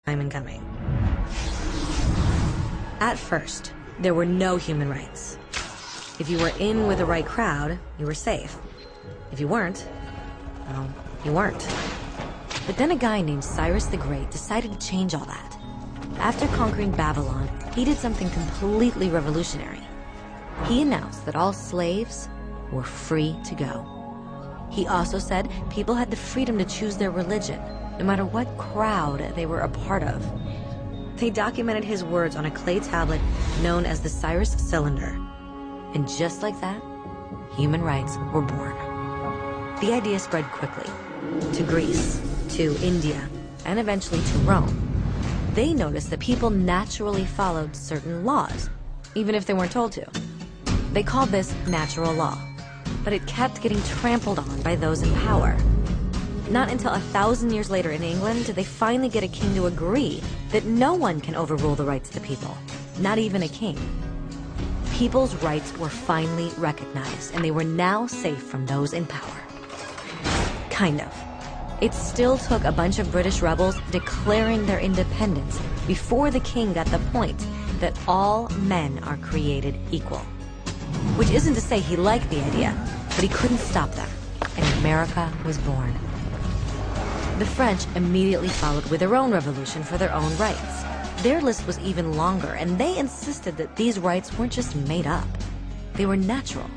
time in coming. At first, there were no human rights. If you were in with the right crowd, you were safe. If you weren't, well, you weren't. But then a guy named Cyrus the Great decided to change all that. After conquering Babylon, he did something completely revolutionary. He announced that all slaves were free to go. He also said people had the freedom to choose their religion, no matter what crowd they were a part of. They documented his words on a clay tablet known as the Cyrus Cylinder. And just like that, human rights were born. The idea spread quickly to Greece, to India, and eventually to Rome. They noticed that people naturally followed certain laws, even if they weren't told to. They called this natural law, but it kept getting trampled on by those in power. Not until 1,000 years later in England did they finally get a king to agree that no one can overrule the rights of the people, not even a king. People's rights were finally recognized, and they were now safe from those in power. Kind of. It still took a bunch of British rebels declaring their independence before the king got the point that all men are created equal. Which isn't to say he liked the idea, but he couldn't stop them, and America was born. The French immediately followed with their own revolution for their own rights. Their list was even longer, and they insisted that these rights weren't just made up. They were natural.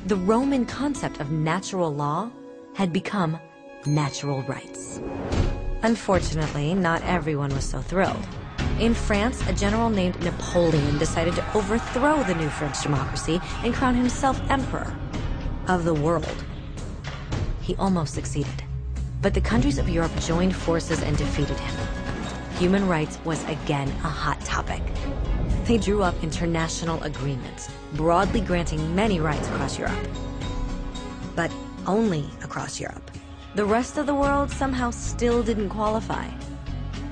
The Roman concept of natural law had become natural rights. Unfortunately, not everyone was so thrilled. In France, a general named Napoleon decided to overthrow the new French democracy and crown himself emperor of the world. He almost succeeded. But the countries of Europe joined forces and defeated him. Human rights was again a hot topic. They drew up international agreements, broadly granting many rights across Europe. But only across Europe. The rest of the world somehow still didn't qualify.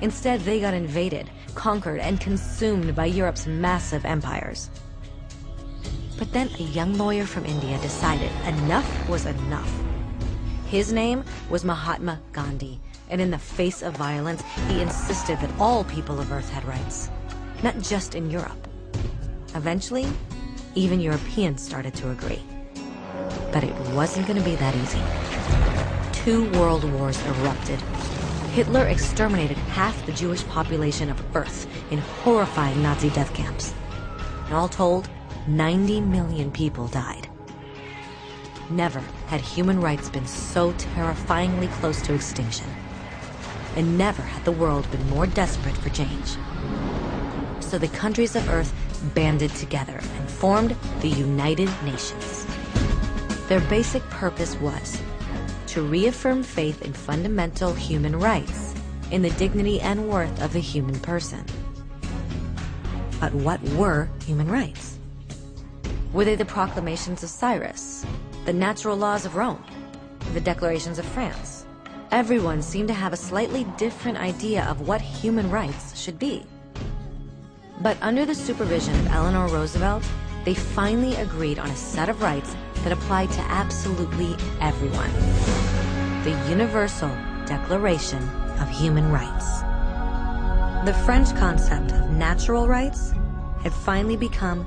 Instead, they got invaded, conquered, and consumed by Europe's massive empires. But then a young lawyer from India decided enough was enough. His name was Mahatma Gandhi, and in the face of violence, he insisted that all people of Earth had rights, not just in Europe. Eventually, even Europeans started to agree. But it wasn't going to be that easy. 2 world wars erupted. Hitler exterminated half the Jewish population of Earth in horrifying Nazi death camps. And all told, 90 million people died. Never had human rights been so terrifyingly close to extinction. And never had the world been more desperate for change. So the countries of Earth banded together and formed the United Nations. Their basic purpose was to reaffirm faith in fundamental human rights, in the dignity and worth of the human person. But what were human rights? Were they the proclamations of Cyrus, the natural laws of Rome, the declarations of France? Everyone seemed to have a slightly different idea of what human rights should be. But under the supervision of Eleanor Roosevelt, they finally agreed on a set of rights that applied to absolutely everyone. The Universal Declaration of Human Rights. The French concept of natural rights had finally become